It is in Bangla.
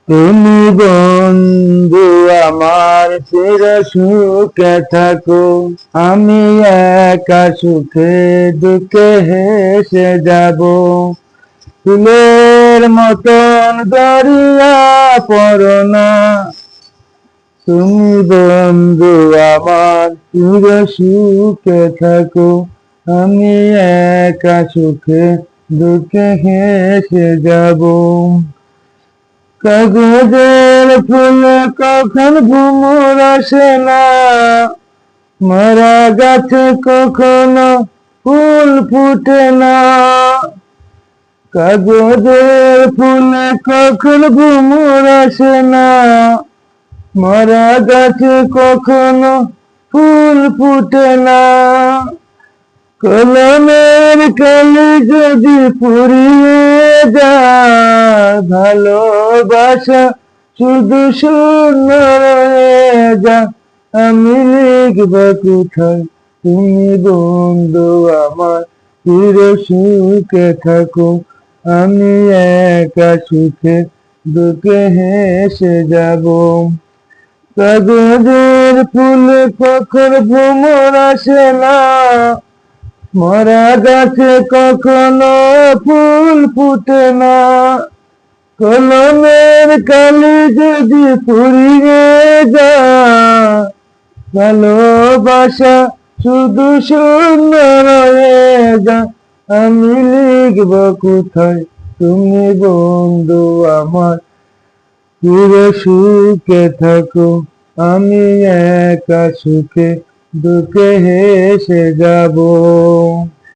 তুমি বন্ধু আমার চির সুখে থাকো, আমি একা সুখে দুঃখে হেসে যাব। ফুলের মতন গড়িয়া পড়ো না, তুমি বন্ধু আমার চির সুখে থাকো, আমি একা সুখে দুঃখে হেসে যাব। কাগজের ফুলে কখন ভ্রমর আসে না, মরা গাছে কখনো ফুল ফুটে না। কাগজের ফুলে কখন ভ্রমর আসে না, মরা গাছে কখনো ফুল ফুটে না। কলমের কালি যদি পুড়িয়ে যায়, ভালোবাসা শুধু শূন্য রয়ে যায়। আমি লিখব কোথায়, তুমি বন্ধু আমার চির সুখে থাকো, আমি একা সুখে দুঃখে হেসে যাব। কাগজের ফুলে কখন ভ্রমর আসে না, মরা গাছে কখনো ফুল ফুটে না। কলমের কালি যদি পুড়িয়ে যায়, ভালোবাসা শুধু শূন্য রয়ে যায়। আমি লিখব কোথায়, তুমি বন্ধু আমার চির সুখে থাকো, আমি একা সুখে দুঃখে হেসে যাব।